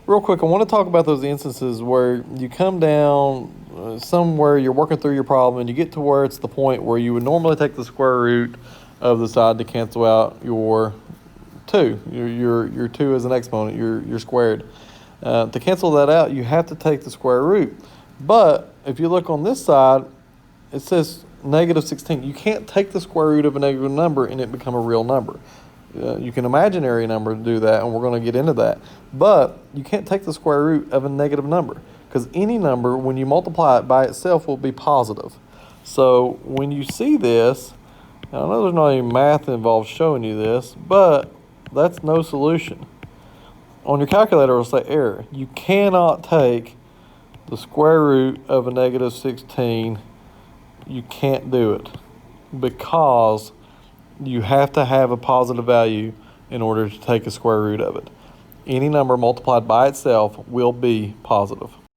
real quick, I want to talk about those instances where you come down somewhere, you're working through your problem, and you get to where it's the point where you would normally take the square root of the side to cancel out your 2. Your 2 is an exponent, your squared. To cancel that out, you have to take the square root. But if you look on this side, it says negative 16. You can't take the square root of a negative number and it become a real number. You can imaginary number do that, and we're going to get into that. But you can't take the square root of a negative number, because any number, when you multiply it by itself, will be positive. So when you see this, I know there's not any math involved showing you this, but that's no solution. On your calculator, it'll say error. You cannot take the square root of a negative 16. You can't do it because you have to have a positive value in order to take a square root of it. Any number multiplied by itself will be positive.